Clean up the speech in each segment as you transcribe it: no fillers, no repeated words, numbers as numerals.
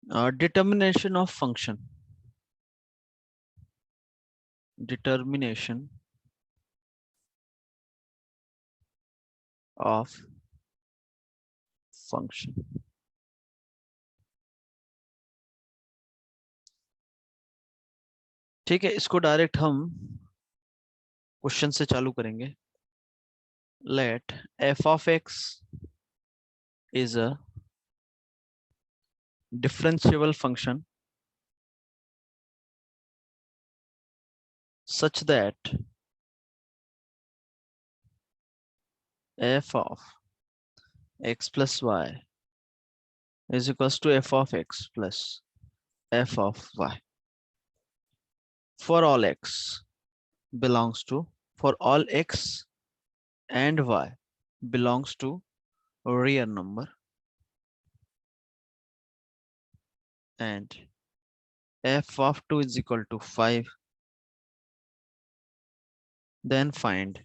determination of function, determination of function. ठीक है, इसको डायरेक्ट हम क्वेश्चन से चालू करेंगे. Let f of x is a differentiable function such that f of x plus y is equals to f of x plus f of y for all x belongs to, for all x and y belongs to real number, and f of 2 is equal to 5. Then find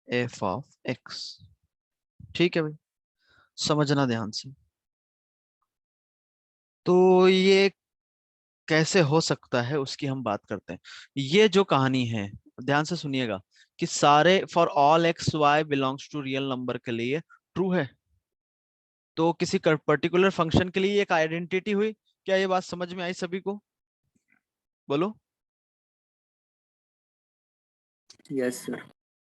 f of x. ठीक है भाई, समझना ध्यान से. तो ये कैसे हो सकता है उसकी हम बात करते हैं. ये जो कहानी है, ध्यान से सुनिएगा, कि सारे for all x Y belongs to real number के लिए ट्रू है. तो किसी पर्टिकुलर फंक्शन के लिए एक आइडेंटिटी हुई. क्या ये बात समझ में आई सभी को? बोलो. Yes sir.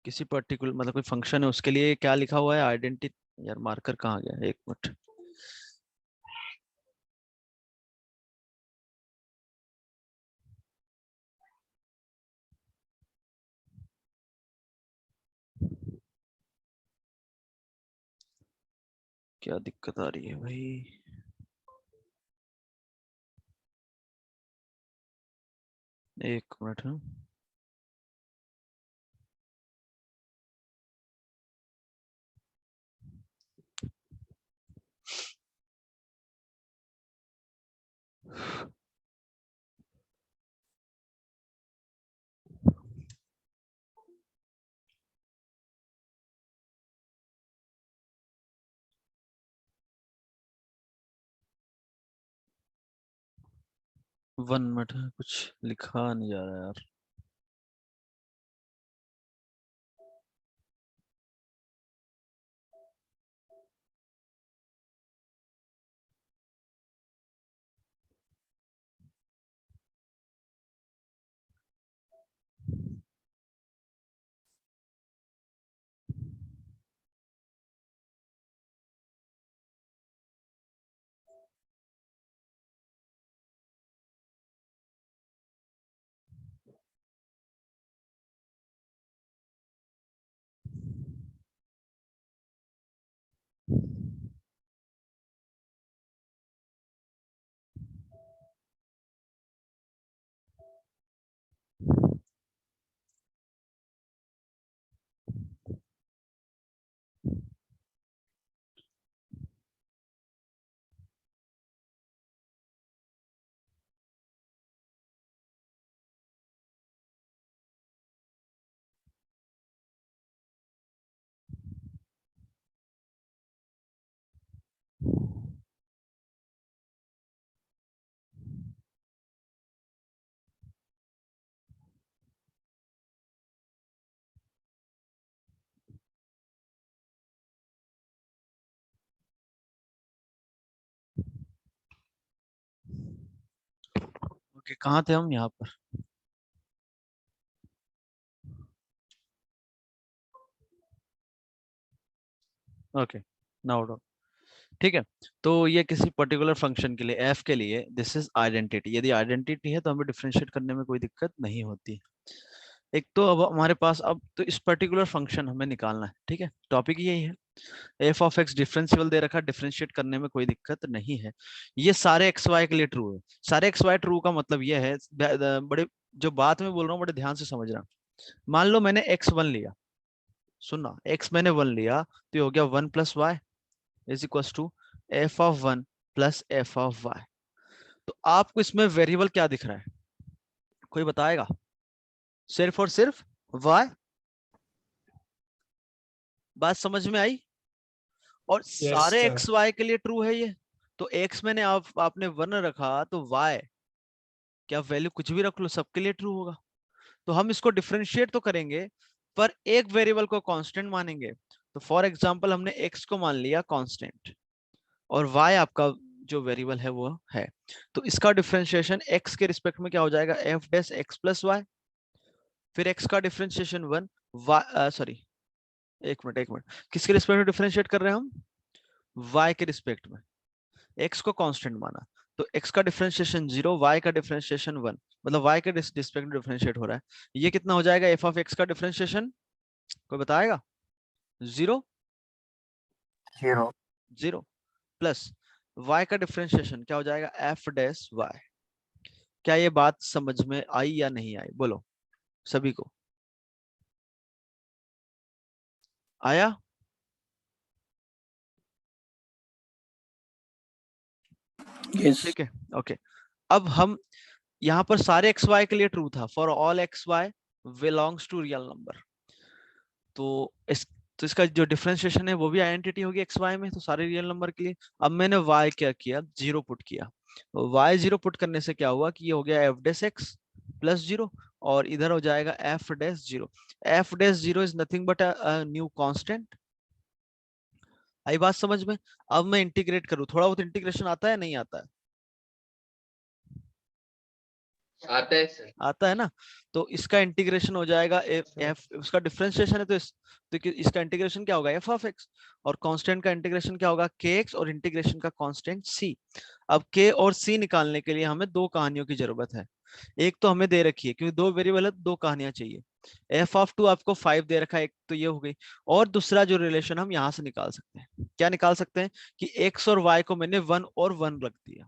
किसी पर्टिकुलर मतलब कोई फंक्शन है, उसके लिए क्या लिखा हुआ है? आइडेंटिटी. यार मार्कर कहाँ गया? एक मिनट. क्या दिक्कत आ रही है भाई? एक मिनट. हाँ, वन मिनट. कुछ लिखा नहीं जा रहा यार. ओके, कहाँ थे हम? यहाँ पर. ओके, नाउ ठीक है. तो ये किसी पर्टिकुलर फंक्शन के लिए एफ के लिए दिस इज आइडेंटिटी. यदि आइडेंटिटी है तो हमें डिफरेंशिएट करने में कोई दिक्कत नहीं होती. एक तो अब हमारे पास, अब तो इस पर्टिकुलर फंक्शन हमें निकालना है. ठीक है, टॉपिक यही है. एफ ऑफ एक्स डिफरेंशिएबल दे रखा है, डिफरेंशिएट करने में कोई दिक्कत नहीं है. ये सारे एक्स वाई के लिए ट्रू है. सारे एक्स वाई ट्रू का मतलब ये है, बड़े जो बात मैं बोल रहा हूँ बड़े ध्यान से समझना. मान लो मैंने एक्स वन लिया. सुनना, एक्स मैंने वन लिया तो ये हो गया one plus Y is equal to F of one plus F of y. तो आपको इसमें वेरिएबल क्या दिख रहा है? कोई बताएगा? सिर्फ और सिर्फ वाई. बात समझ में आई? और यस सारे सर. एक्स वाई के लिए ट्रू है ये. तो x मैंने आपने 1 रखा तो y क्या वैल्यू कुछ भी रख लो सबके लिए ट्रू होगा। तो हम इसको डिफरेंशिएट तो करेंगे पर एक वेरिएबल को कांस्टेंट मानेंगे। तो फॉर एग्जांपल हमने x को मान लिया कांस्टेंट और y आपका जो वेरिएबल है वो है। तो इसका डिफरेंशिएशन x के रिस्पेक्ट में क्या हो जाएगा, f dash x plus y. फिर x का डिफरेंशिएशन 1 सॉरी एक मिनट किसके रिस्पेक्ट में डिफरेंशिएट कर रहे हैं हम, y के रिस्पेक्ट में। x को कांस्टेंट माना तो x का डिफरेंशिएशन 0, y का डिफरेंशिएशन 1, मतलब y के रिस्पेक्ट में डिफरेंशिएट हो रहा है। ये कितना हो जाएगा, f ऑफ x का डिफरेंशिएशन कोई बताएगा, 0 0 0 प्लस y का डिफरेंशिएशन क्या हो जाएगा, f डैश y। क्या ये बात समझ में आई या नहीं आई, बोलो सभी को आया। यस ठीक है ओके। अब हम यहाँ पर सारे एक्स वाई के लिए ट्रू था, for all x Y belongs to real number. तो इसका जो डिफरेंशिएशन है वो भी आइडेंटिटी होगी एक्स वाई में, तो सारे रियल नंबर के लिए। अब मैंने वाई क्या किया, 0 पुट किया। वाई 0 पुट करने से क्या हुआ कि ये हो गया एफ डेस एक्स प्लस 0 और इधर हो जाएगा F dash 0। F dash 0 is nothing but a new constant. आई बात समझ में। अब मैं इंटीग्रेट करूँ, थोड़ा बहुत इंटीग्रेशन आता है नहीं आता है, आता है सर। आता है ना। तो इसका इंटीग्रेशन हो जाएगा एफ, उसका डिफरेंशिएशन है तो इसका इंटीग्रेशन क्या होगा, एफ ऑफ एक्स। और कांस्टेंट का इंटीग्रेशन क्या होगा, के एक्स, और इंटीग्रेशन का कांस्टेंट सी। अब के और सी निकालने के लिए हमें दो कहानियों की जरूरत है। एक तो हमें दे रखी है क्योंकि दो वेरिएबल है, दो कहानियां चाहिए। एफ ऑफ 2 आपको 5 दे रखा है, एक तो ये हो गई। और दूसरा जो रिलेशन हम यहाँ से निकाल सकते हैं, क्या निकाल सकते हैं कि एक्स और वाई को मैंने 1 और 1 रख दिया,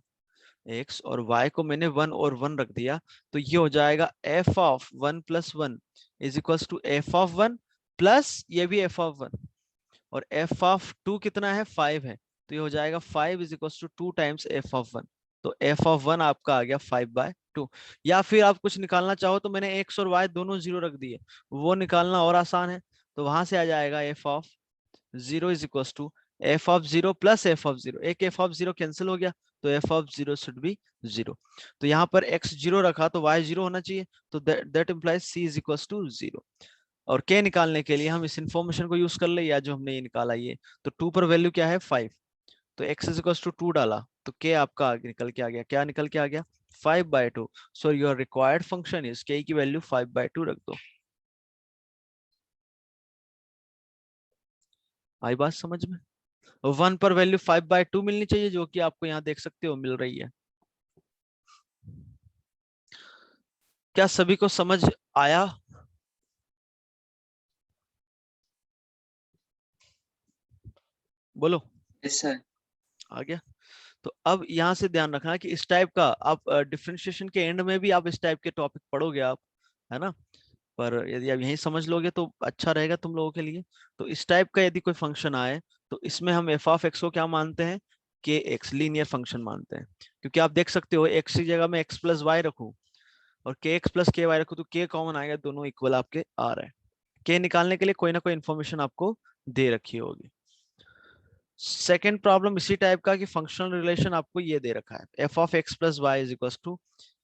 x और y को मैंने 1 और 1 रख दिया। तो ये हो जाएगा f of 1 plus 1 is equal to f of 1 plus ये भी f ऑफ 1, और f ऑफ 2 कितना है, 5 है। तो ये हो जाएगा 5 is equal to 2 times f of 1। तो f ऑफ 1 आपका आ गया 5/2। या फिर आप कुछ निकालना चाहो तो मैंने x और y दोनों 0 रख दिए, वो निकालना और आसान है। तो वहां से आ जाएगा f of 0 is equal to F of 0 plus F of 0। एक एफ ऑफ 0 कैंसिल हो गया तो एफ ऑफ 0 शुड बी 0। तो यहाँ पर x 0 रखा तो y 0 होना चाहिए, तो that implies c is equal to 0। और k निकालने के लिए हम इस इंफॉर्मेशन को यूज कर ले, या जो हमने ये निकाला ये, तो 2 पर वैल्यू क्या है 5, तो x इज इक्वल टू 2 डाला तो k आपका आगे निकल के आ गया, क्या निकल के आ गया 5/2। So your required function is k की वैल्यू 5/2 रख दो। आई बात समझ में। 1 पर वैल्यू 5/2 मिलनी चाहिए, जो कि आपको यहाँ देख सकते हो मिल रही है। क्या सभी को समझ आया, बोलो। Yes sir. आ गया। तो अब यहाँ से ध्यान रखना कि इस टाइप का आप डिफरेंशिएशन के एंड में भी आप इस टाइप के टॉपिक पढ़ोगे आप, है ना। पर यदि आप यही समझ लोगे तो अच्छा रहेगा तुम लोगों के लिए। तो इस टाइप का यदि कोई फंक्शन आए तो इसमें हम एफ ऑफ एक्स को क्या मानते हैं, के एक्स लीनियर फंक्शन मानते हैं। क्योंकि आप देख सकते हो एक्स की जगह में एक्स प्लस वाई रखू और के एक्स प्लस के वाई रखू तो के कॉमन आएगा, दोनों इक्वल आपके आ रहे हैं। के निकालने के लिए कोई ना कोई इन्फॉर्मेशन आपको दे रखी होगी। सेकेंड प्रॉब्लम इसी टाइप का कि फंक्शनल रिलेशन आपको ये दे रखा है, f of x plus Y is equal to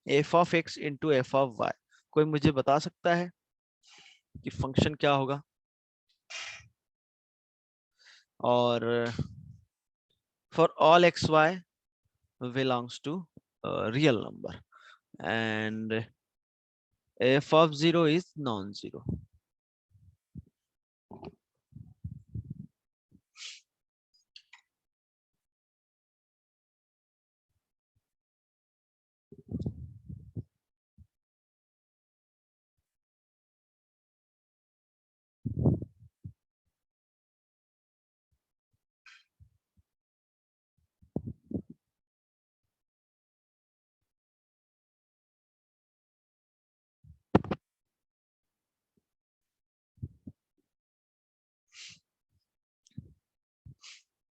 F of x into f of y. कोई मुझे बता सकता है कि फंक्शन क्या होगा। और for all x Y belongs to real number and f of 0 is non zero.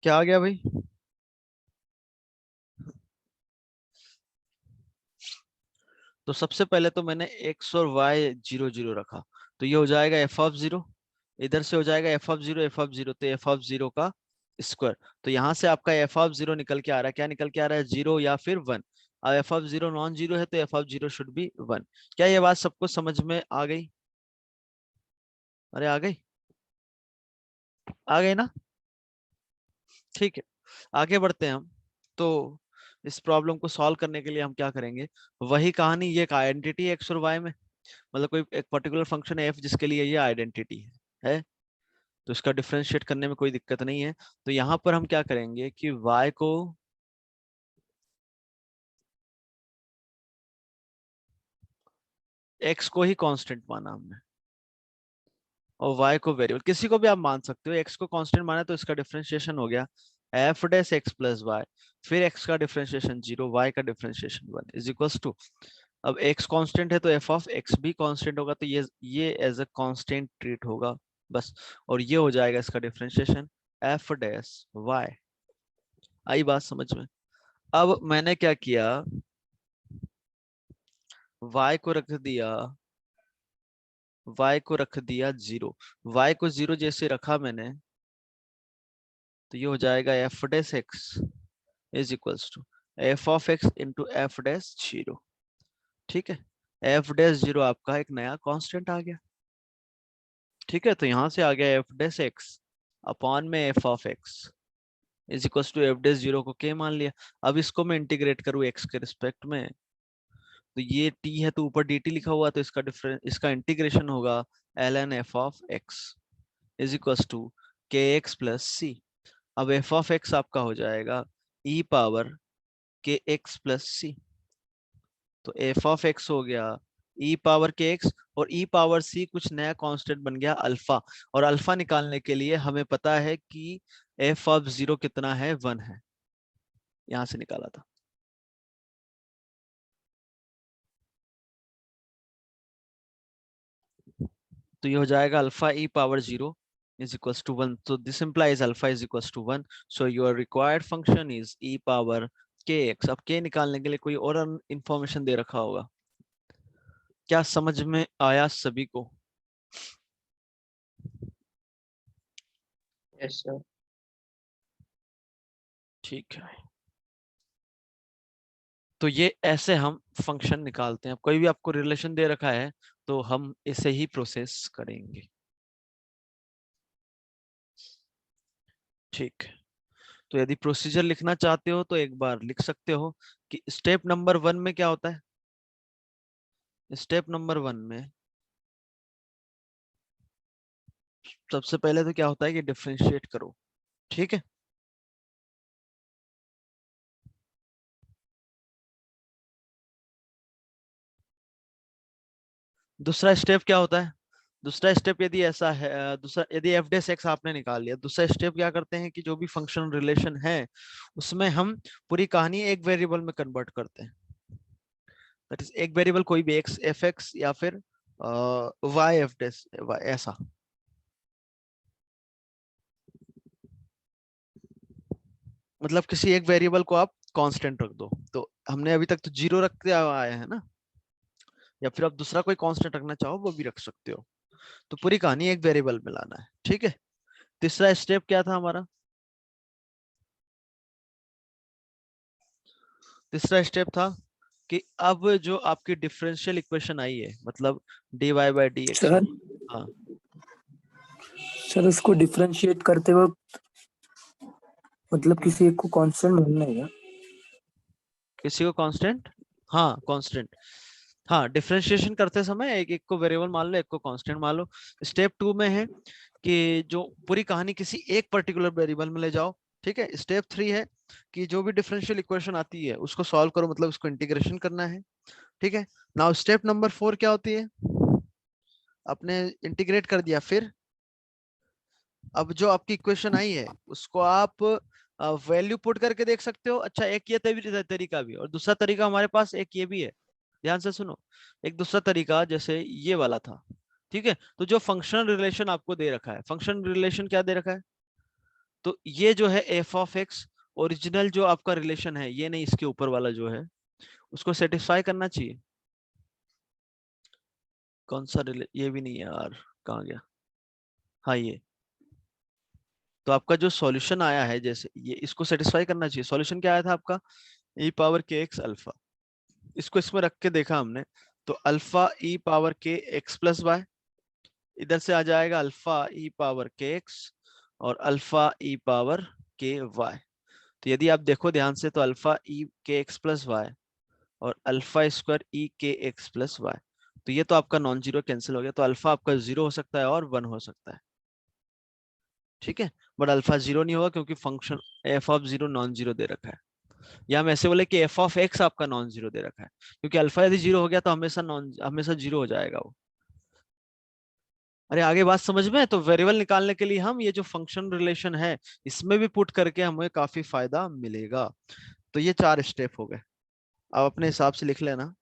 क्या आ गया भाई, तो सबसे पहले तो मैंने x और y 0 0 रखा, तो ये हो जाएगा एफ ऑफ 0, इधर से हो जाएगा एफ ऑफ 0 एफ ऑफ 0, तो एफ ऑफ 0 का स्क्वायर। तो यहाँ से आपका एफ ऑफ 0 निकल के आ रहा है, क्या निकल के आ रहा है, 0 या फिर 1। अब एफ ऑफ 0 नॉन जीरो है तो एफ ऑफ 0 शुड बी 1। क्या ये बात सबको समझ में आ गई? अरे आ गई, आ गई ना? ठीक है, आगे बढ़ते हैं हम। तो इस प्रॉब्लम को सॉल्व करने के लिए हम क्या करेंगे, वही कहानी, ये एक आइडेंटिटी है एक्स और वाई में, मतलब कोई एक पर्टिकुलर फंक्शन है एफ जिसके लिए ये आइडेंटिटी है, तो इसका डिफरेंशिएट करने में कोई दिक्कत नहीं है। तो यहाँ पर हम क्या करेंगे कि y को x को ही कांस्टेंट माना हमने और y को वेरिएबल, किसी को भी आप मान सकते हो। x को कांस्टेंट माना तो इसका डिफरेंशिएशन हो गया f dash x plus y, फिर x का डिफरेंशिएशन 0, y का डिफरेंशिएशन 1 इज इक्वल्स टू, अब x कांस्टेंट है तो f ऑफ x भी कांस्टेंट होगा, तो ये एज अ कांस्टेंट ट्रीट होगा बस, और ये हो जाएगा इसका डिफरेंशिएशन f डैश y। आई बात समझ में? अब मैंने क्या किया, y को रख दिया, y को रख दिया 0, y को 0 जैसे रखा मैंने, तो ये हो जाएगा f dash x is equals to f of x into f dash 0। ठीक है, f डैश 0 आपका एक नया कांस्टेंट आ गया। ठीक है, तो यहां से आ गया f डैश x अपॉन में f of x is equals to f dash 0 को k मान लिया। अब इसको मैं इंटीग्रेट करूँ x के रिस्पेक्ट में, तो ये t है तो ऊपर dt लिखा हुआ, तो इसका डिफरेंस, इसका इंटीग्रेशन होगा ln f of x is equals to k x plus c. अब f ऑफ x आपका हो जाएगा e power k x plus c, तो f ऑफ x हो गया e पावर के एक्स, और e पावर c कुछ नया कांस्टेंट बन गया अल्फा, और अल्फा निकालने के लिए हमें पता है कि f ऑफ 0 कितना है, 1 है, यहां से निकाला था। तो ये हो जाएगा alpha e power 0 is equals to 1, so this implies alpha is equals to 1, so your required function is e power kx। अब k निकालने के लिए कोई और इंफॉर्मेशन दे रखा होगा, क्या समझ में आया सभी को? Yes sir. ठीक है, तो ये ऐसे हम फंक्शन निकालते हैं। अब कोई भी आपको रिलेशन दे रखा है तो हम इसे ही प्रोसेस करेंगे। ठीक है, तो यदि प्रोसीजर लिखना चाहते हो तो एक बार लिख सकते हो कि स्टेप नंबर 1 में क्या होता है। स्टेप नंबर 1 में सबसे पहले तो क्या होता है कि डिफरेंशिएट करो। ठीक है, दूसरा स्टेप क्या होता है, दूसरा स्टेप यदि ऐसा है, दूसरा यदि एफ डेस एक्स आपने निकाल लिया, दूसरा स्टेप क्या करते हैं कि जो भी फंक्शन रिलेशन है उसमें हम पूरी कहानी एक वेरिएबल में कन्वर्ट करते हैं। दैट इज एक वेरिएबल कोई भी एक्स एफ एक्स या फिर वाई एफ डेस वाई, ऐसा। मतलब किसी एक वेरिएबल को आप कांस्टेंट रख दो, तो हमने अभी तक तो 0 रखते आए हैं ना, या फिर आप दूसरा कोई कांस्टेंट रखना चाहो वो भी रख सकते हो। तो पूरी कहानी एक वेरिएबल में लाना है। ठीक है, तीसरा स्टेप क्या था हमारा, तीसरा स्टेप था कि अब जो आपकी डिफरेंशियल इक्वेशन आई है, मतलब dy by D x. Sir हाँ, सर उसको डिफरेंशिएट करते वक्त मतलब किसी एक को कांस्टेंट ढूंढना है क्या? किसी को कांस्टेंट, हाँ कांस्टेंट, हाँ डिफरेंशिएशन करते समय एक एक को वेरिएबल मान लो, एक को कांस्टेंट मान लो। स्टेप 2 में है कि जो पूरी कहानी किसी एक पर्टिकुलर वेरिएबल में ले जाओ। ठीक है, स्टेप 3 है कि जो भी डिफरेंशियल इक्वेशन आती है उसको सॉल्व करो, मतलब उसको इंटीग्रेशन करना है। ठीक है, नाउ स्टेप नंबर 4 क्या होती है, आपने इंटीग्रेट कर दिया, फिर अब जो आपकी इक्वेशन आई है उसको आप वैल्यू पुट करके देख सकते हो। अच्छा, एक ये तरीका भी, और दूसरा तरीका हमारे पास एक ये भी है, ध्यान से सुनो। एक दूसरा तरीका जैसे ये वाला था। ठीक है, तो जो फंक्शनल रिलेशन आपको दे रखा है, फंक्शनल रिलेशन क्या दे रखा है, तो ये जो है एफ ऑफ एक्स, ओरिजिनल जो आपका रिलेशन है, ये नहीं, इसके ऊपर वाला जो है उसको सेटिस्फाई करना चाहिए। कौन सा ये भी नहीं है यार, कहाँ गया, हाँ ये, तो आपका जो सॉल्यूशन आया है, जैसे ये इसको सेटिस्फाई करना चाहिए। सॉल्यूशन क्या आया था आपका? e power k x alpha. इसको इसमें रख के देखा हमने, तो alpha e power k x plus Y, इधर से आ जाएगा alpha e power k x और अल्फा e पावर के वाई। तो यदि आप देखो ध्यान से, तो अल्फा e के एक्स प्लस वाई और अल्फा स्क्वायर e के एक्स प्लस वाई, तो ये तो आपका नॉन जीरो कैंसिल हो गया, तो अल्फा आपका जीरो हो सकता है और वन हो सकता है, ठीक है। बट अल्फा जीरो नहीं होगा क्योंकि function F of zero non zero दे रखा है। या हम ऐसे बोले कि एफ ऑफ एक्स आपका नॉन जीरो दे रखा है, क्योंकि अल्फा यदि जीरो हो गया तो हमेशा जीरो हो जाएगा वो। अरे आगे बात समझ में है? तो वेरिएबल निकालने के लिए हम ये जो फंक्शन रिलेशन है, इसमें भी पुट करके हमें काफी फायदा मिलेगा। तो ये 4 स्टेप हो गए, अब अपने हिसाब से लिख लेना।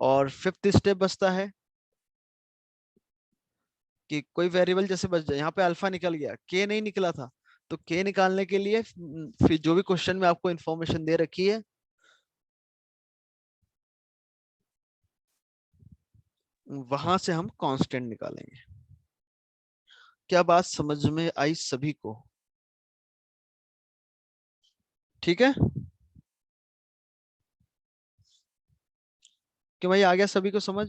और फिफ्थ स्टेप बचता है कि कोई वेरिएबल जैसे बच जाए, यहाँ पे अल्फा निकल गया, के नहीं निकला था, तो के निकालने के लिए फिर जो भी क्वेश्चन में आपको इंफॉर्मेशन दे रखी है, वहां से हम कांस्टेंट निकालेंगे। क्या बात समझ में आई सभी को? ठीक है कि भाई, आ गया सभी को समझ?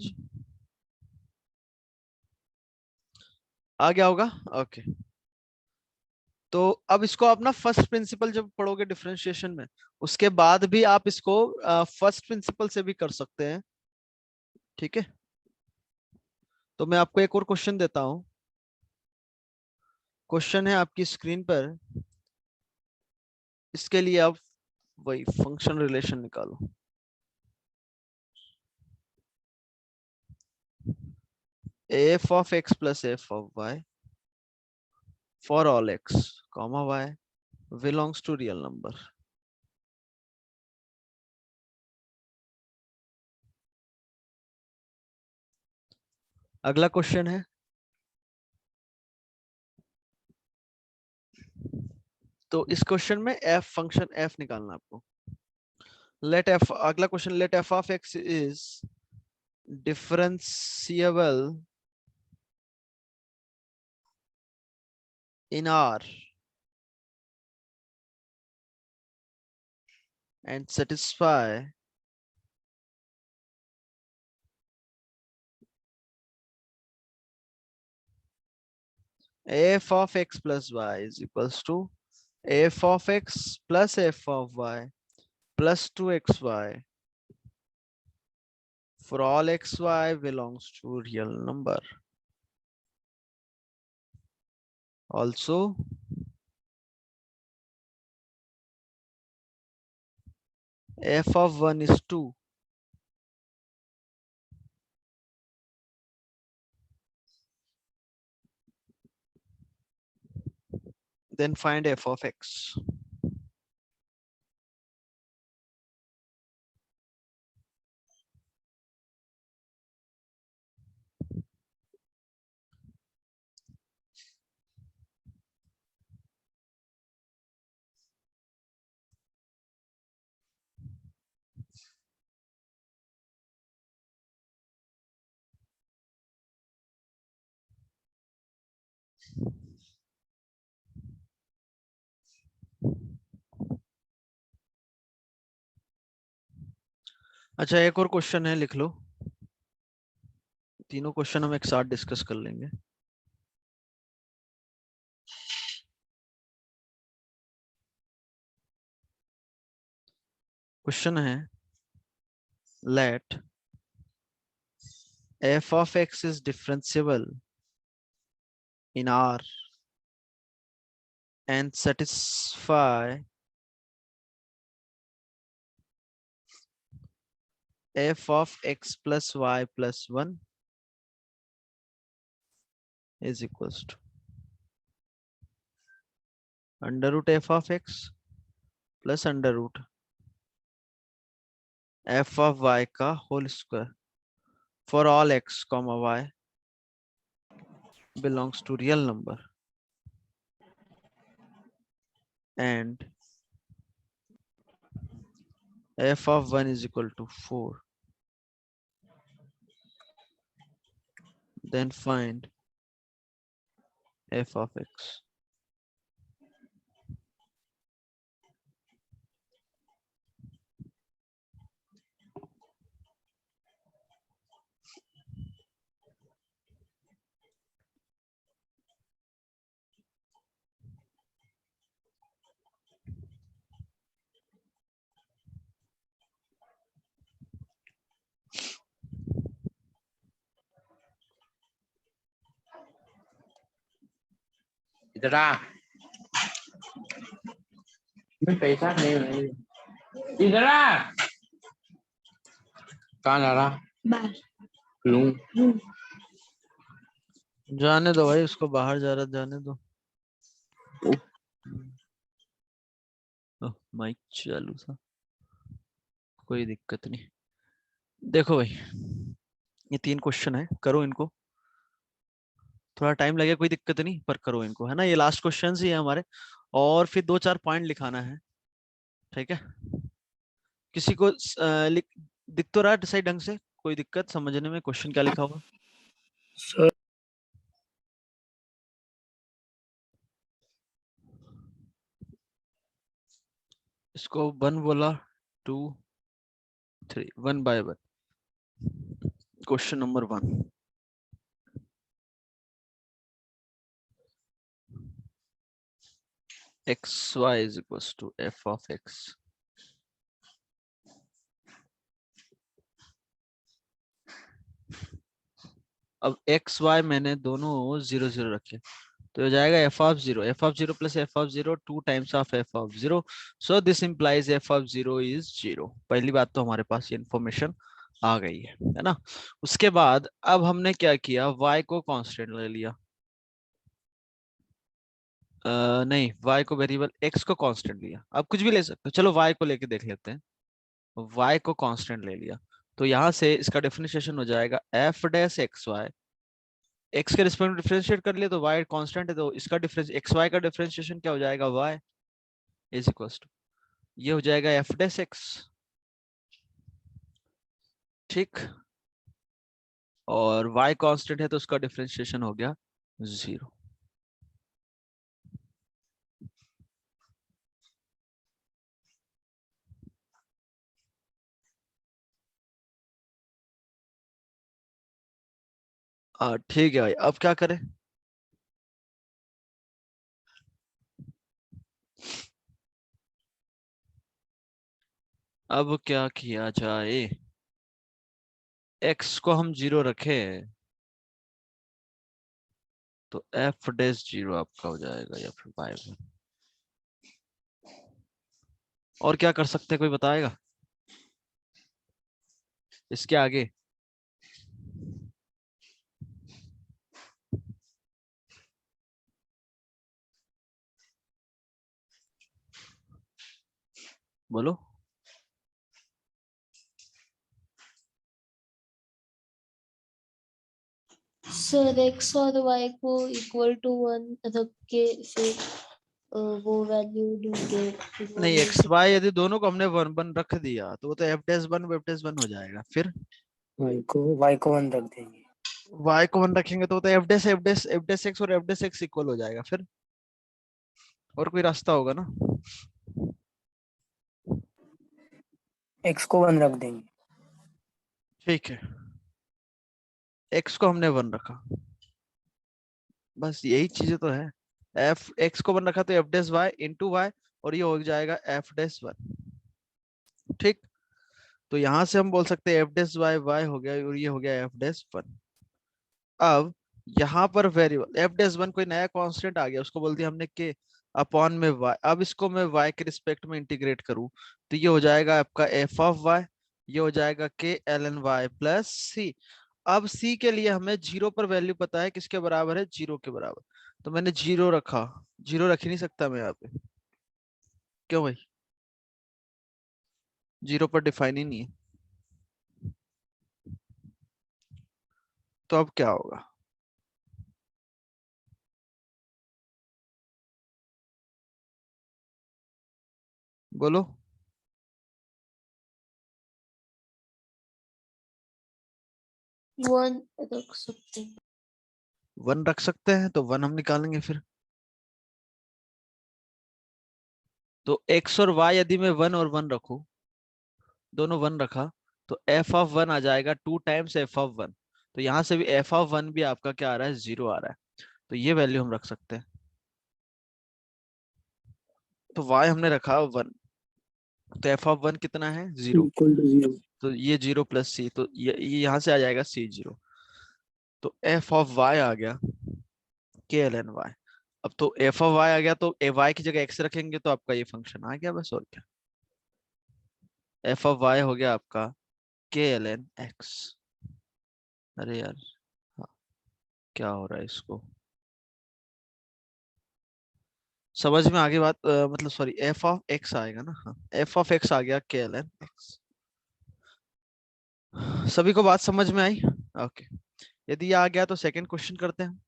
आ गया होगा, ओके। तो अब इसको आप ना फर्स्ट प्रिंसिपल जब पढ़ोगे डिफरेंशिएशन में, उसके बाद भी आप इसको फर्स्ट प्रिंसिपल से भी कर सकते हैं, ठीक है। तो मैं आपको एक और क्वेश्चन देता हूं। क्वेश्चन है आपकी स्क्रीन पर, इसके लिए आप वही फंक्शन रिलेशन निकालो। F of x plus F of y for all x comma y belongs to real number. अगला क्वेश्चन है, तो इस क्वेश्चन में एफ फंक्शन एफ निकालना आपको। लेट एफ, अगला question, let f of x is differentiable in R and satisfy f of x plus y is equals to f of x plus f of y plus 2xy for all xy belongs to real number. Also, f of 1 is 2. Then find f of x. अच्छा, एक और question है, लिख लो। तीनों question हम एक साथ discuss कर लेंगे। क्वेश्चन है, late f of x is differentiable in R and satisfy f of x plus y plus 1 is equals to under root f of x plus under root f of y का whole square for all x comma y belongs to real number and f of 1 is equal to 4. Then find F of x. इधर आ, मैं पैसा नहीं, इधर आ, कहाँ जा रहा? लूं। जाने दो भाई उसको, बाहर जा रहा जाने दो। माइक चालू था, कोई दिक्कत नहीं। देखो भाई ये 3 क्वेश्चन है, करो इनको। थोड़ा टाइम लगेगा, कोई दिक्कत नहीं, पर करो इनको, है ना। ये लास्ट क्वेश्चन ही है हमारे, और फिर 2-4 पॉइंट लिखाना है, ठीक है। किसी को दिख तो रहा है सही ढंग से? कोई दिक्कत समझने में क्वेश्चन क्या लिखा होगा? सर इसको 1 बोला, 2, 3, 1 by 1। Question number 1, xy is equals to f of x। अब एक्स वाई मैंने दोनों 0 0 रखे, तो हो जाएगा f of zero plus F of zero 2 times of f of zero. So this implies f of zero is 0। पहली बात तो हमारे पास ये इंफॉर्मेशन आ गई है ना। उसके बाद अब हमने क्या किया, y को कांस्टेंट ले लिया, नहीं y को वेरिएबल, x को कांस्टेंट लिया। अब कुछ भी ले सकते हो, चलो y को लेके देख लेते हैं। y को कांस्टेंट ले लिया, तो यहाँ से इसका डिफरेंशिएशन हो जाएगा f dash x y. X के रिस्पेक्ट में डिफरेंशिएट कर लिया तो y कांस्टेंट है, तो इसका डिफरेंस एक्स वाई का डिफरेंशिएशन क्या हो जाएगा, y इज इक्वल्स टू, ये हो जाएगा एफ डैश एक्स, ठीक। और y कांस्टेंट है तो उसका डिफरेंशिएशन हो गया 0। ठीक है भाई, अब क्या करें? अब क्या किया जाए, x को हम 0 रखे तो एफ डैश 0 आपका हो जाएगा, या फिर y। और क्या कर सकते हैं, कोई बताएगा इसके आगे? बोलो। सर एक्स और वाई को इक्वल टू 1 रख के फिर वो वैल्यू ढूंढे। नहीं, एक्स वाई यदि दोनों को हमने 1 1 रख दिया तो वो तो एफ डैश 1 एफ डैश 1 हो जाएगा। फिर y को 1 रख देंगे। y को 1 रखेंगे तो एफ डैश एक्स और एफ डैश एक्स इक्वल हो जाएगा। फिर और कोई रास्ता होगा ना? x को 1 रख देंगे। ठीक है, x को हमने 1 रखा, बस यही चीजें तो है। एफ एक्स को 1 रखा तो f dash y into y, और ये हो जाएगा एफ डैश 1, ठीक। तो यहां से हम बोल सकते हैं एफ डैश वाई वाई हो गया, और ये हो गया एफ डैश 1। अब यहाँ पर वेरिएबल एफ डैश 1 कोई नया कांस्टेंट आ गया, उसको बोल दिया हमने के अपॉन में y। अब इसको मैं y के रिस्पेक्ट में इंटीग्रेट करूं तो ये हो जाएगा आपका एफ ऑफ y, ये हो जाएगा के L N Y plus c. अब c के लिए हमें 0 पर वैल्यू पता है, किसके बराबर है, 0 के बराबर। तो मैंने 0 रखा, 0 रख ही नहीं सकता मैं यहाँ पे, क्यों भाई? 0 पर डिफाइन ही नहीं है, तो अब क्या होगा? बोलो। 1 रख सकते हैं। 1 रख सकते हैं, तो 1 हम निकालेंगे फिर। तो x और y यदि मैं 1 और 1 रखूं, दोनों 1 रखा, तो f ऑफ 1 आ जाएगा 2 टाइम्स f ऑफ 1। तो यहां से भी f ऑफ 1 भी आपका क्या आ रहा है, 0 आ रहा है। तो ये वैल्यू हम रख सकते हैं। तो y हमने रखा 1, तो f ऑफ 1 कितना है, 0। Equal to 0। तो ये 0 प्लस c, तो ये यहाँ से आ जाएगा c0। तो f ऑफ y आ गया KLN y। अब तो f ऑफ y आ गया, तो y की जगह x रखेंगे तो आपका ये फंक्शन आ गया बस, और क्या। f ऑफ y हो गया आपका KLN x। अरे यार, हाँ, क्या हो रहा है इसको, समझ में आगे बात, मतलब सॉरी, f ऑफ x आएगा ना, हाँ, f ऑफ x आ गया KLN x। सभी को बात समझ में आई? ओके, यदि ये आ गया तो सेकंड क्वेश्चन करते हैं।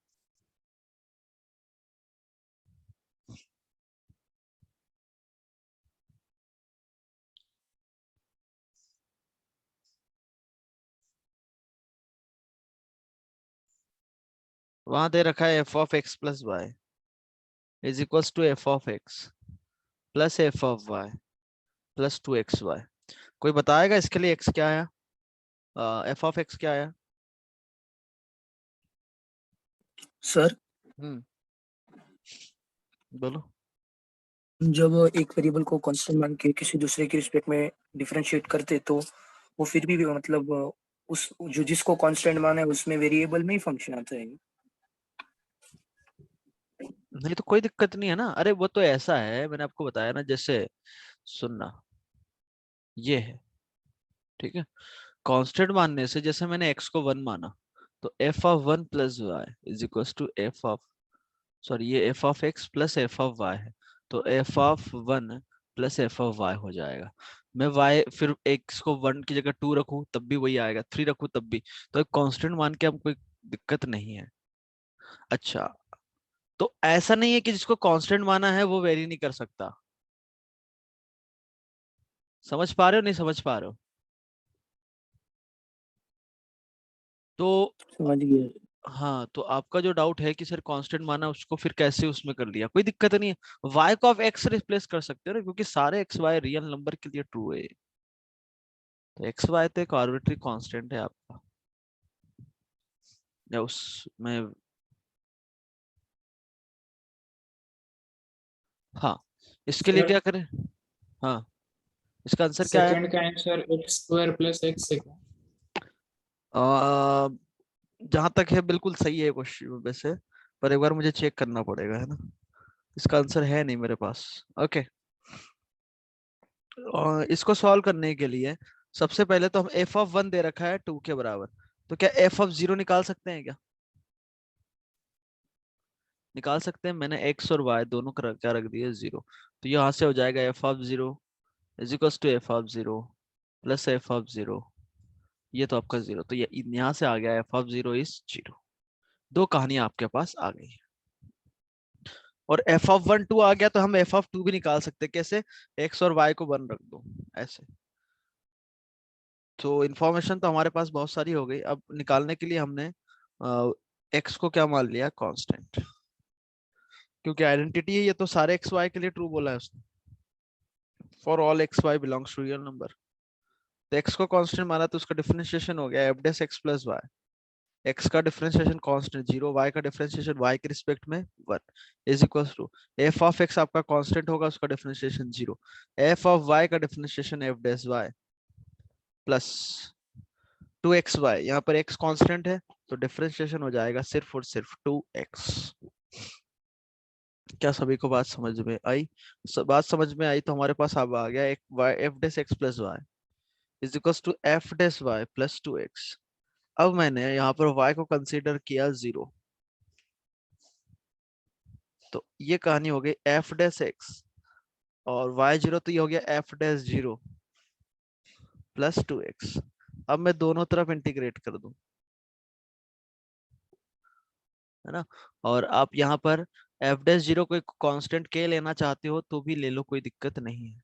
वहां दे रखा है f of x plus Y is equals to f of x plus f of y plus 2xy। कोई बताएगा इसके लिए x क्या आया, f ऑफ x क्या आया? सर, हम्म, बोलो। जब एक वेरिएबल को कांस्टेंट मान के किसी दूसरे के रिस्पेक्ट में डिफरेंशिएट करते तो वो फिर भी मतलब उस जो जिसको कांस्टेंट माना है उसमें वेरिएबल में ही फंक्शन आता है। नहीं तो कोई दिक्कत नहीं है ना, अरे वो तो ऐसा है, मैंने आपको बताया ना, जैसे सुनना, ये है, ठीक है, कांस्टेंट मानने से, जैसे मैंने x को 1 माना, तो f of 1 plus Y is equal to f of, sorry ये f of x plus f of y है, तो f of 1 plus f of y हो जाएगा। मैं y फिर x को 1 की जगह 2 रखूं तब भी वही आएगा, 3 रखूं तब भी, तो एक कांस्टेंट मान के हम कोई दिक्कत नहीं है। अच्छा, तो ऐसा नहीं है कि जिसको कांस्टेंट माना है वो वेरी नहीं कर सकता। समझ पा रहे हो, नहीं समझ पा रहे हो? तो समझ गया। हाँ, तो आपका जो डाउट है कि सर कांस्टेंट माना उसको फिर कैसे उसमें कर लिया, कोई दिक्कत नहीं है, y को आप x रिप्लेस कर सकते हो ना, क्योंकि सारे x y रियल नंबर के लिए ट्रू है। तो x y तो एक आर्बिट्री कांस्टेंट है आपका, या उसमें, हाँ, इसके लिए सर क्या करें? हाँ, इसका आंसर क्या है? सेकंड का answer x square plus x है क्या? जहां तक है बिल्कुल सही है क्वेश्चन वैसे, पर एक बार मुझे चेक करना पड़ेगा, है ना, इसका आंसर है नहीं मेरे पास। ओके, इसको सॉल्व करने के लिए सबसे पहले तो हम f ऑफ 1 दे रखा है 2 के बराबर, तो क्या f ऑफ 0 निकाल सकते हैं क्या? निकाल सकते हैं, मैंने x और y दोनों क्या रख दिए 0, तो यहाँ से हो जाएगा f of 0 is equal to f of 0 plus f of 0, ये तो आपका 0, तो ये यहाँ से आ गया f ऑफ 0 इज 0। दो कहानियां आपके पास आ गई है। और f ऑफ 1 2 आ गया, तो हम f ऑफ 2 भी निकाल सकते हैं, कैसे? x और y को 1 रख दो, ऐसे। तो इन्फॉर्मेशन तो हमारे पास बहुत सारी हो गई, अब निकालने के लिए हमने x को क्या मान लिया, कांस्टेंट, क्योंकि आइडेंटिटी है ये, तो सारे एक्स वाई के लिए ट्रू बोला है उसने, for all x Y belongs to real number. तो x को कांस्टेंट माना तो उसका डिफरेंशिएशन हो गया f dash x plus y, x का डिफरेंशिएशन कांस्टेंट 0, y का डिफरेंशिएशन y के रिस्पेक्ट में 1 is equal to f of x आपका कांस्टेंट होगा, उसका डिफरेंशिएशन 0, f ऑफ y का differentiation f dash y plus 2xy, यहाँ पर x कांस्टेंट है, तो डिफरेंशिएशन हो जाएगा सिर्फ और सिर्फ 2x। क्या सभी को बात समझ में आई? बात समझ में आई तो हमारे पास अब आ गया एक y f dash x plus Y is equal to f dash y plus 2x। अब मैंने यहाँ पर y को कंसीडर किया 0, तो ये कहानी हो गई f डेस x, और y0 तो ये हो गया f डेस 0 प्लस 2x। अब मैं दोनों तरफ इंटीग्रेट कर दूं, है ना, और आप यहाँ पर f डेस 0 को एक कांस्टेंट k लेना चाहते हो तो भी ले लो, कोई दिक्कत नहीं है।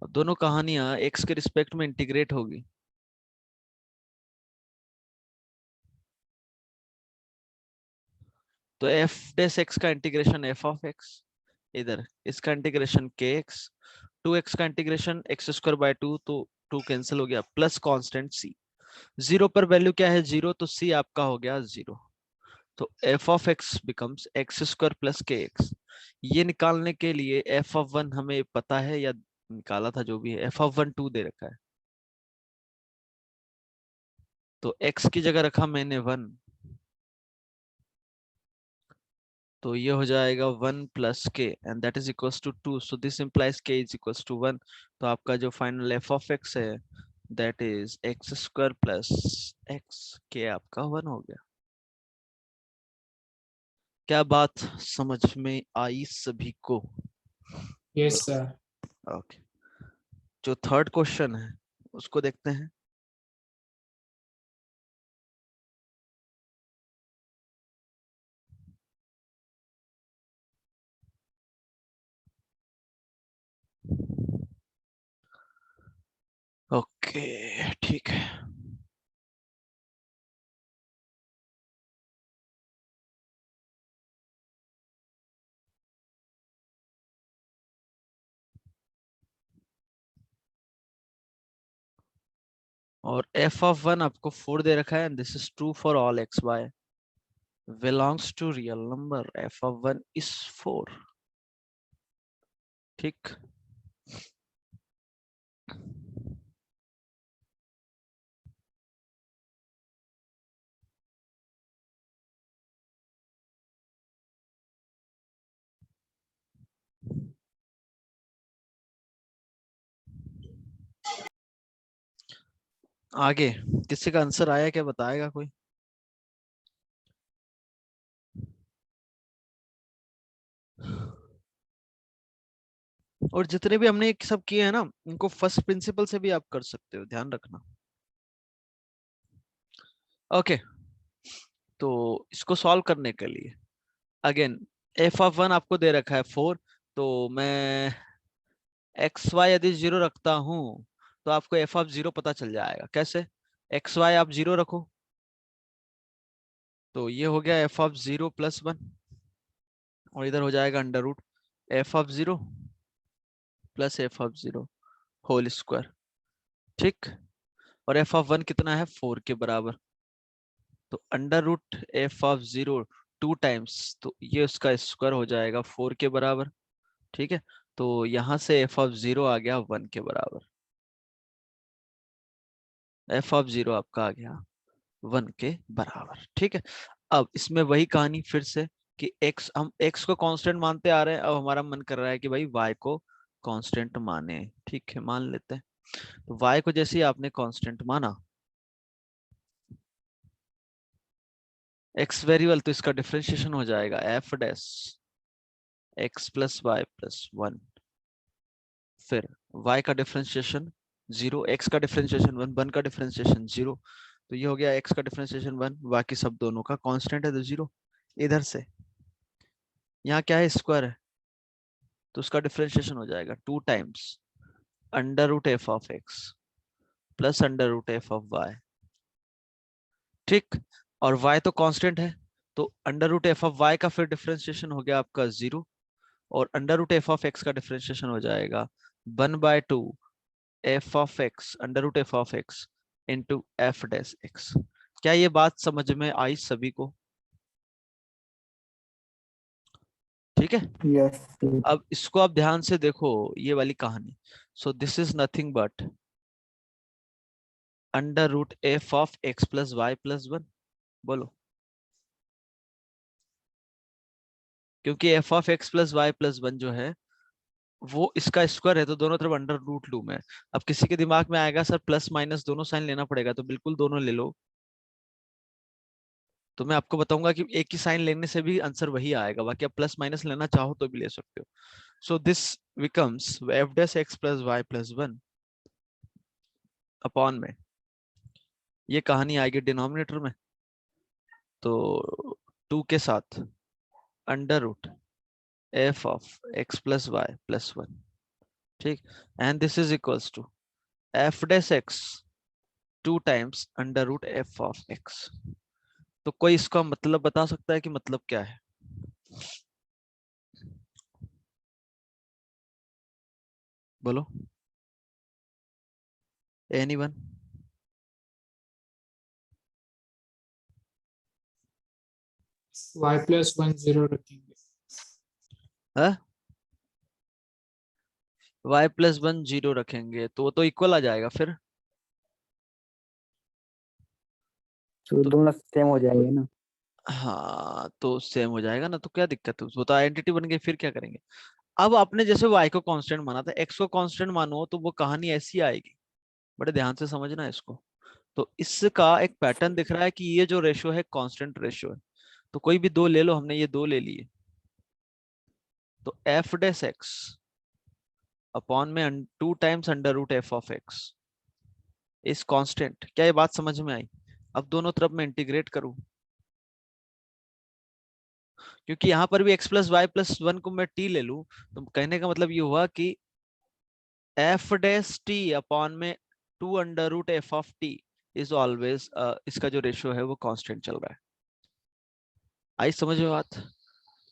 अब दोनों कहानियां x के रिस्पेक्ट में इंटीग्रेट होगी, तो एफ डेस एक्स का इंटीग्रेशन एफ ऑफ एक्स, इधर इसका इंटीग्रेशन के एक्स, 2x का इंटीग्रेशन एक्स स्क्वायर बाय 2, तो 2 कैंसिल हो गया, प्लस कांस्टेंट सी। 0 पर वैल्यू क्या है 0, तो सी आपका हो गया 0। तो f of x becomes x square plus के एक्स। ये निकालने के लिए एफ ऑफ 1 हमें पता है या निकाला था, जो भी है, एफ ऑफ 1 2 दे रखा है, तो x की जगह रखा मैंने 1, तो ये हो जाएगा 1 plus k and that is equals to 2, so this implies k is equals to 1। तो आपका जो फाइनल एफ ऑफ एक्स है that is x square plus x, k आपका 1 हो गया। क्या बात समझ में आई सभी को? Yes, sir. ओके, जो थर्ड क्वेश्चन है उसको देखते हैं। ओके ठीक है, और f ऑफ 1 आपको 4 दे रखा है and this is true for all x y belongs to real number, f of 1 is 4। ठीक, आगे किसी का आंसर आया क्या, बताएगा कोई? और जितने भी हमने सब किए हैं ना, इनको फर्स्ट प्रिंसिपल से भी आप कर सकते हो, ध्यान रखना। ओके, तो इसको सॉल्व करने के लिए अगेन एफ ऑफ 1 आपको दे रखा है 4, तो मैं एक्स वाई यदि 0 रखता हूं तो आपको एफ ऑफ 0 पता चल जाएगा। कैसे? एक्स वाई आप 0 रखो, तो ये हो गया एफ ऑफ 0 प्लस 1, और इधर हो जाएगा under root F of 0 plus F of 0 whole square. ठीक, और एफ ऑफ 1 कितना है 4 के बराबर, तो under root F of 0 2 times, तो ये उसका स्क्वायर हो जाएगा 4 के बराबर। ठीक है, तो यहां से एफ ऑफ 0 आ गया 1 के बराबर, एफ ऑफ 0 आपका आ गया 1 के बराबर। ठीक है, अब इसमें वही कहानी फिर से कि x, हम x को कांस्टेंट मानते आ रहे हैं, अब हमारा मन कर रहा है कि भाई y को कांस्टेंट माने। ठीक है, मान लेते हैं। तो y को जैसे ही आपने कांस्टेंट माना, x वेरिएबल, तो इसका डिफरेंशिएशन हो जाएगा f dash x plus y plus 1, फिर y का डिफरेंशिएशन 0, x का डिफरेंशिएशन 1, 1 का डिफरेंशिएशन 0, तो ये हो गया x का डिफरेंशिएशन 1, बाकी सब दोनों का कांस्टेंट है तो 0। इधर से यहाँ क्या है स्क्वायर है, तो उसका डिफरेंशिएशन हो जाएगा 2 times under root F of x plus under root F of y. ठीक, और y तो कांस्टेंट है, तो under root F of y का फिर डिफरेंशिएशन हो गया आपका 0, और under root F of x का डिफरेंशिएशन हो जाएगा 1/2 f of x under root F of x into f dash x. क्या ये बात समझ में आई सभी को? ठीक है, यस। अब इसको आप ध्यान से देखो, ये वाली कहानी। So this is nothing but under root F of x plus y plus 1। बोलो, क्योंकि f of x plus y plus 1 जो है वो इसका स्क्वायर है, तो दोनों तरफ अंडर रूट लूं मैं। अब किसी के दिमाग में आएगा सर प्लस माइनस दोनों साइन लेना पड़ेगा, तो बिल्कुल दोनों ले लो। तो मैं आपको बताऊंगा कि एक ही साइन लेने से भी आंसर वही आएगा, बाकी आप प्लस माइनस लेना चाहो तो भी ले सकते हो। So this becomes f dash x plus y plus 1 upon में, ये कहानी आएगी डिनोमिनेटर में, तो 2 के साथ under root F of x plus y plus 1। ठीक, and this is equals to f dash x 2 times under root F of x. तो कोई इसका मतलब बता सकता है कि मतलब क्या है? बोलो, एनीवन? y plus 1 0 रखेंगे. y प्लस 1 0 रखेंगे तो वो तो इक्वल आ जाएगा फिर. तो दोनों सेम हो जाएंगे ना. हाँ तो सेम हो जाएगा ना, तो क्या दिक्कत है, वो तो आइडेंटिटी बन गई, फिर क्या करेंगे. अब आपने जैसे y को कांस्टेंट माना था, x को कांस्टेंट मानो तो वो कहानी ऐसी आएगी. बड़े ध्यान से समझना इसको. तो इसका एक पैटर्न दिख रहा है कि ये जो रेशियो है कांस्टेंट रेशियो है. तो कोई भी दो ले लो, हमने ये दो ले लिए. तो एफ डैश एक्स अपॉन में 2 times under root F of x is constant. क्या ये बात समझ में आई? अब दोनों तरफ में इंटीग्रेट करूं, क्योंकि यहां पर भी x प्लस वाई प्लस 1 को मैं t ले लूं, तो कहने का मतलब ये हुआ कि एफ डैश टी अपॉन में 2 under root F of t is always, इसका जो रेशियो है वो कांस्टेंट चल रहा है. आई समझ में बात?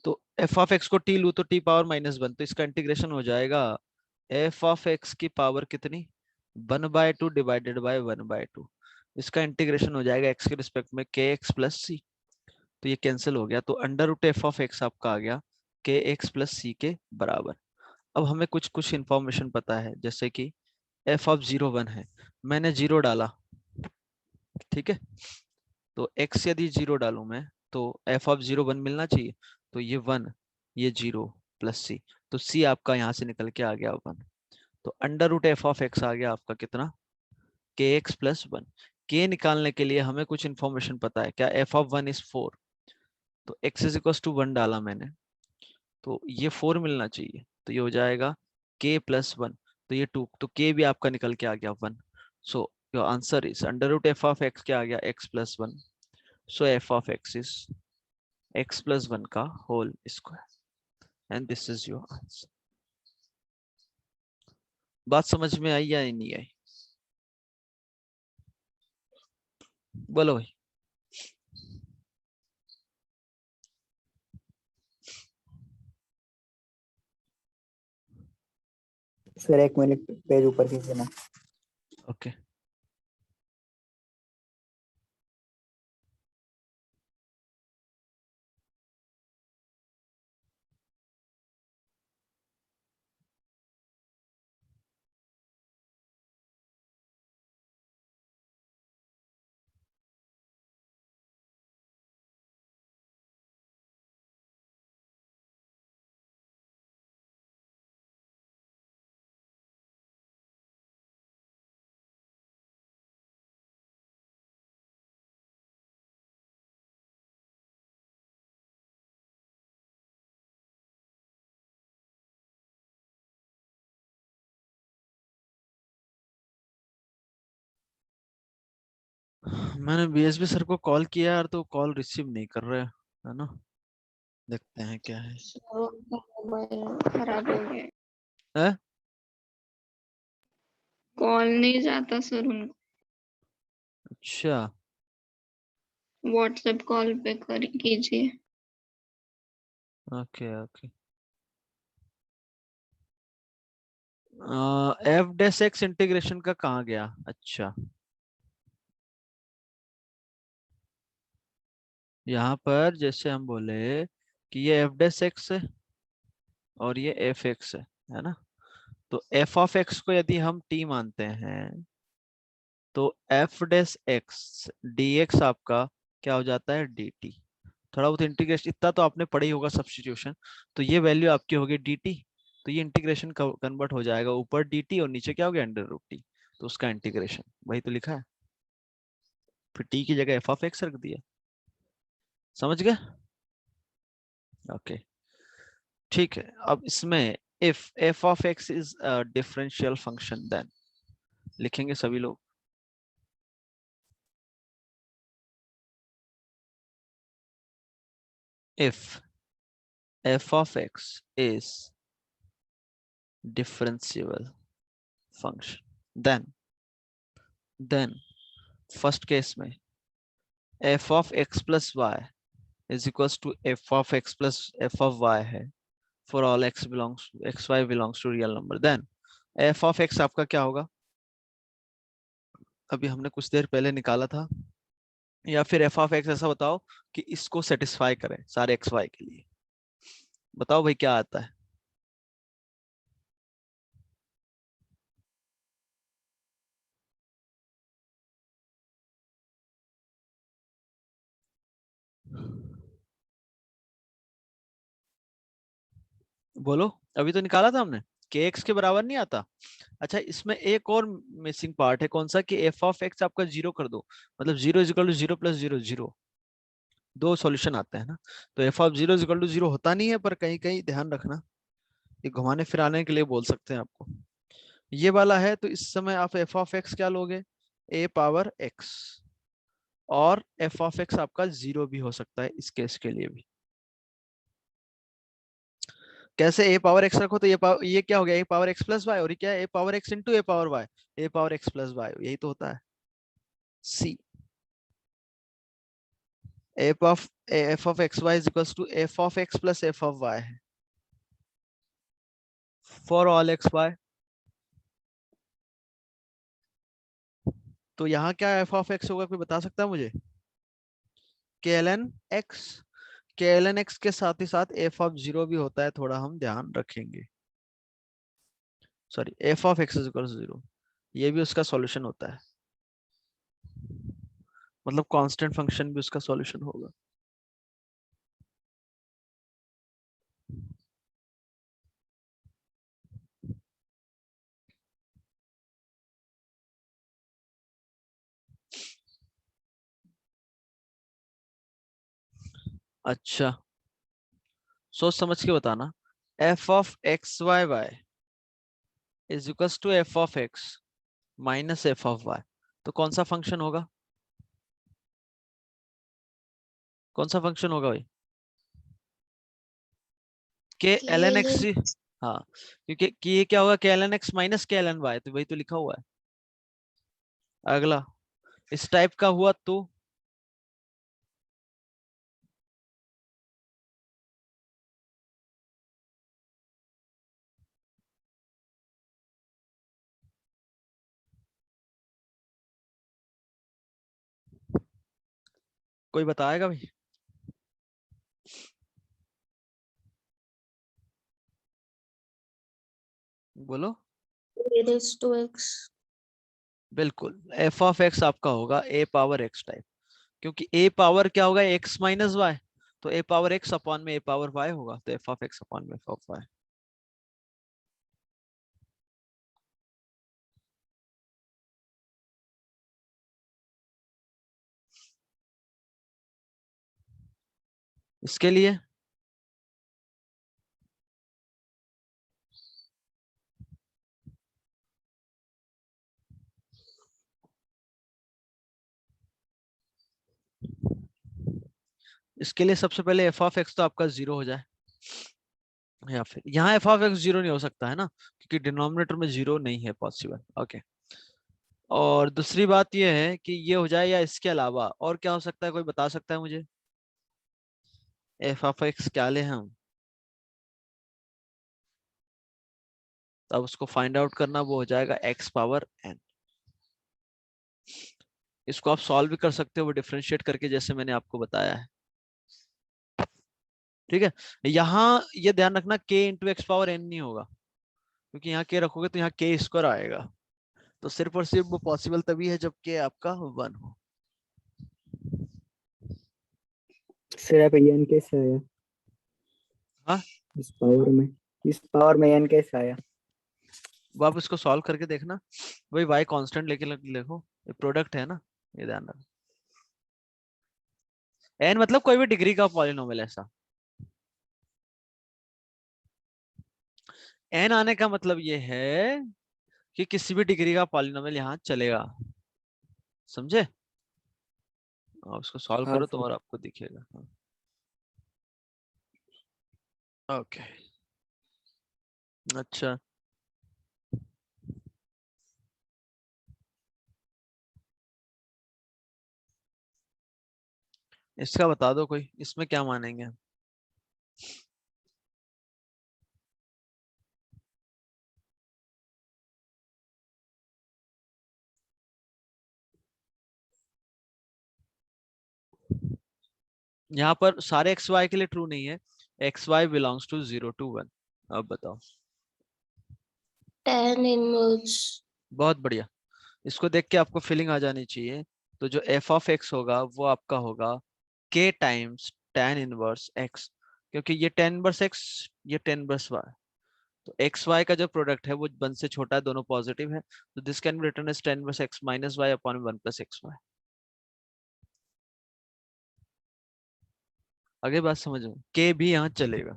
तो एफ ऑफ एक्स को टी लू तो टी पावर -1, तो इसका इंटीग्रेशन हो जाएगा एफ ऑफ एक्स की पावर कितनी, 1/2 डिवाइडेड बाय 1/2. इसका इंटीग्रेशन हो जाएगा एक्स के रिस्पेक्ट में के एक्स प्लस सी. तो ये कैंसिल हो गया, तो under root F of x आपका आ गया के एक्स प्लस सी के बराबर. अब हमें कुछ कुछ इंफॉर्मेशन पता है, जैसे कि एफ ऑफ 0 1 है, मैंने 0 डाला, ठीक है. तो x यदि 0 डालूं मैं तो एफ ऑफ 0 1 मिलना चाहिए. तो ये 1, ये 0 प्लस सी, तो c आपका यहाँ से निकल के आ गया 1. तो under root F of X आ गया आपका कितना, के एक्स प्लस 1. के निकालने के लिए हमें कुछ इंफॉर्मेशन पता है. क्या एफ ऑफ 1 इज 4, तो x इज इक्वल टू 1 डाला मैंने, तो ये 4 मिलना चाहिए. तो ये हो जाएगा k प्लस 1, तो ये 2, तो k भी आपका निकल के आ गया 1. So your answer is under root F of x क्या आ गया, x plus 1. So f of x is x plus 1 का whole square, and this is your answer. बात समझ में आई या नहीं आई? बोलो भाई. सर 1 मिनट पेज ऊपर खींच देना. ओके. मैंने बीएसबी सर को कॉल किया यार, तो कॉल रिसीव नहीं कर रहे है ना. देखते हैं क्या है. मोबाइल खराब हो गया, है? कॉल नहीं जाता सर उनको, अच्छा. व्हाट्सएप कॉल पे कर कीजिए. Okay okay. F dash x integration का कहाँ गया? अच्छा, यहाँ पर जैसे हम बोले कि ये एफ डैश एक्स है और ये एफ एक्स है ना. तो एफ ऑफ एक्स को यदि हम टी मानते हैं तो f dash x D x आपका क्या हो जाता है, डी टी. थोड़ा बहुत इंटीग्रेशन इतना तो आपने पढ़ा ही होगा सब्स्टिट्यूशन. तो ये वैल्यू आपकी होगी डी टी, तो ये इंटीग्रेशन कन्वर्ट हो जाएगा, ऊपर डी टी और नीचे क्या हो गया, अंडर रूट टी. तो उसका इंटीग्रेशन वही तो लिखा है, फिर टी की जगह एफ ऑफ एक्स रख दिया. समझ गए? ओके ठीक है. अब इसमें if f of x is differential function then लिखेंगे सभी लोग. if f of x is differentiable function, then first case में f of x plus y is equals to F of x plus F of Y है for all X belongs X Y belongs to real number, then F of x आपका क्या होगा, अभी हमने कुछ देर पहले निकाला था, या फिर एफ ऑफ एक्स ऐसा बताओ कि इसको सेटिस्फाई करे सारे एक्स वाई के लिए, बताओ भाई क्या आता है। बोलो, अभी तो निकाला था हमने, के एक्स के बराबर नहीं आता। अच्छा, इसमें एक और मिसिंग पार्ट है, कौन सा, कि एफ ऑफ एक्स आपका जीरो कर दो, मतलब zero is equal to zero plus zero, zero, दो सॉल्यूशन आते हैं ना, तो f of zero is equal to zero होता नहीं है, पर कहीं कहीं ध्यान रखना, ये घुमाने फिराने के लिए बोल सकते हैं आपको। ये वाला है तो इस समय आप एफ ऑफ एक्स क्या लोगे, ए पावर एक्स, और एफ ऑफ एक्स आपका जीरो भी हो सकता है इस केस के लिए भी। कैसे, ए पावर एक्स रखो तो ये क्या हो गया, A power X plus Y, और ये क्या है, A power X into A power Y, A power X plus Y, यही तो होता है सी। F of x Y is equals to F of x plus F of Y है फॉर ऑल एक्स वाई। तो यहाँ क्या एफ ऑफ एक्स होगा, कोई बता सकता है मुझे, के एल एन एक्स, के एल एन एक्स के साथ ही साथ एफ ऑफ जीरो भी होता है, थोड़ा हम ध्यान रखेंगे, sorry f of x is equal to zero, ये भी उसका सॉल्यूशन होता है, मतलब कांस्टेंट फंक्शन भी उसका सॉल्यूशन होगा। अच्छा, सोच समझ के बताना, f of x y y is equals to F of x minus f of y, तो कौन सा फंक्शन होगा, कौन सा फंक्शन होगा भाई, के एल एन एक्स, हाँ, क्योंकि कि ये क्या होगा, के एल एन एक्स माइनस के एल एन वाई, तो वही तो लिखा हुआ है। अगला इस टाइप का हुआ तो कोई बताएगा भाई, बोलो। A raised to x. बिल्कुल, एफ ऑफ एक्स आपका होगा ए पावर एक्स टाइप, क्योंकि ए पावर क्या होगा, एक्स माइनस वाई, तो ए पावर एक्स अपॉन में ए पावर वाई होगा, तो एफ ऑफ एक्स अपॉन में एफ ऑफ वाई। इसके लिए सबसे पहले एफ ऑफ एक्स तो आपका जीरो हो जाए, या फिर यहाँ एफ ऑफ एक्स जीरो नहीं हो सकता है ना, क्योंकि डिनोमिनेटर में जीरो नहीं है पॉसिबल। ओके, और दूसरी बात यह है कि ये हो जाए, या इसके अलावा और क्या हो सकता है, कोई बता सकता है मुझे, एफ ऑफ एक्स क्या ले हम, तब उसको फाइंड आउट करना, वो हो जाएगा एक्स पावर एन। इसको आप सॉल्व भी कर सकते हो वो डिफरेंशिएट करके, जैसे मैंने आपको बताया है। ठीक है, यहाँ ये ध्यान रखना के इंटू एक्स पावर एन नहीं होगा, क्योंकि यहाँ के रखोगे तो यहाँ के स्क्वायर आएगा, तो सिर्फ और सिर्फ वो पॉसिबल तभी है जब के आपका 1 हो। सर आप एन कैसे आया? हाँ, इस पावर में एन कैसे आया? वो आप इसको सॉल्व करके देखना, वही y कांस्टेंट लेके लिखो, ये प्रोडक्ट है ना, ये ध्यान रखो। n मतलब कोई भी डिग्री का पॉलिनोमियल, ऐसा n आने का मतलब ये है कि किसी भी डिग्री का पॉलिनोमियल यहाँ चलेगा, समझे। आप इसको सॉल्व हाँ करो तो सर। और आपको दिखेगा। ओके, अच्छा, इसका बता दो कोई, इसमें क्या मानेंगे? यहाँ पर सारे एक्स वाई के लिए ट्रू नहीं है, x Y belongs to 0 to 1। अब बताओ। tan inverse बहुत बढ़िया, इसको देख के आपको फीलिंग आ जानी चाहिए। तो जो एफ ऑफ एक्स होगा वो आपका होगा k times tan inverse x, क्योंकि ये tan इनवर्स x, ये tan इनवर्स y। तो एक्स वाई का जो प्रोडक्ट है वो 1 से छोटा है, दोनों पॉजिटिव है, तो this can be written as tan inverse x minus y upon 1 plus x y. आगे बात समझो, k भी यहाँ चलेगा।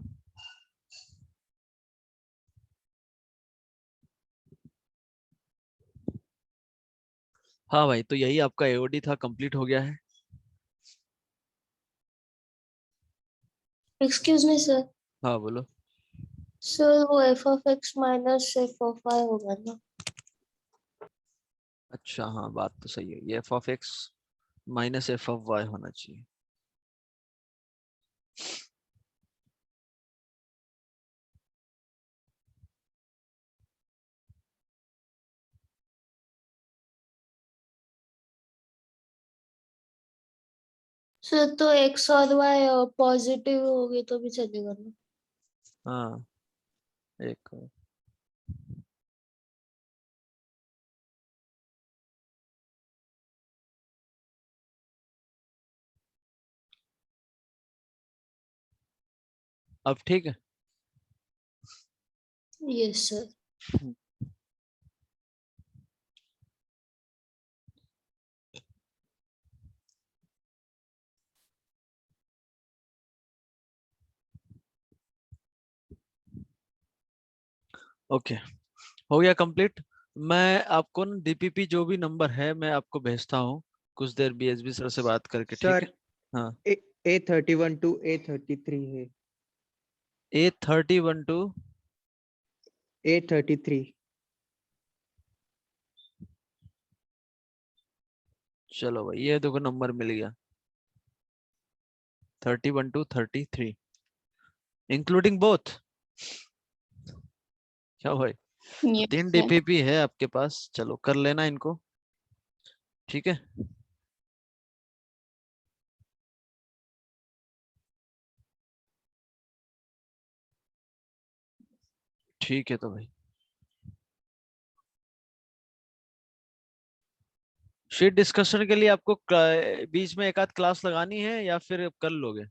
हाँ भाई, तो यही आपका एओडी था, कंप्लीट हो गया है। excuse me sir, हाँ बोलो। सर वो f of x minus f of y होगा ना? अच्छा हाँ, बात तो सही है, ये f of x minus f of y होना चाहिए। सर तो x और y पॉजिटिव हो गए तो भी चलेगा ना? हाँ एक, अब ठीक है। Yes sir. ओके, हो गया कंप्लीट। मैं आपको ना डीपीपी जो भी नंबर है मैं आपको भेजता हूँ कुछ देर बीएसबी सर से बात करके, ठीक है? सर हाँ, A31 to A33 है। A31 to A33 चलो भाई, ये देखो नंबर मिल गया, 31 to 33 इंक्लूडिंग बोथ। क्या भाई, तो यस 3 सर। डीपीपी है आपके पास, चलो कर लेना इनको, ठीक है? ठीक है तो भाई, शीट डिस्कशन के लिए आपको बीच में एक आध क्लास लगानी है या फिर कर लोगे?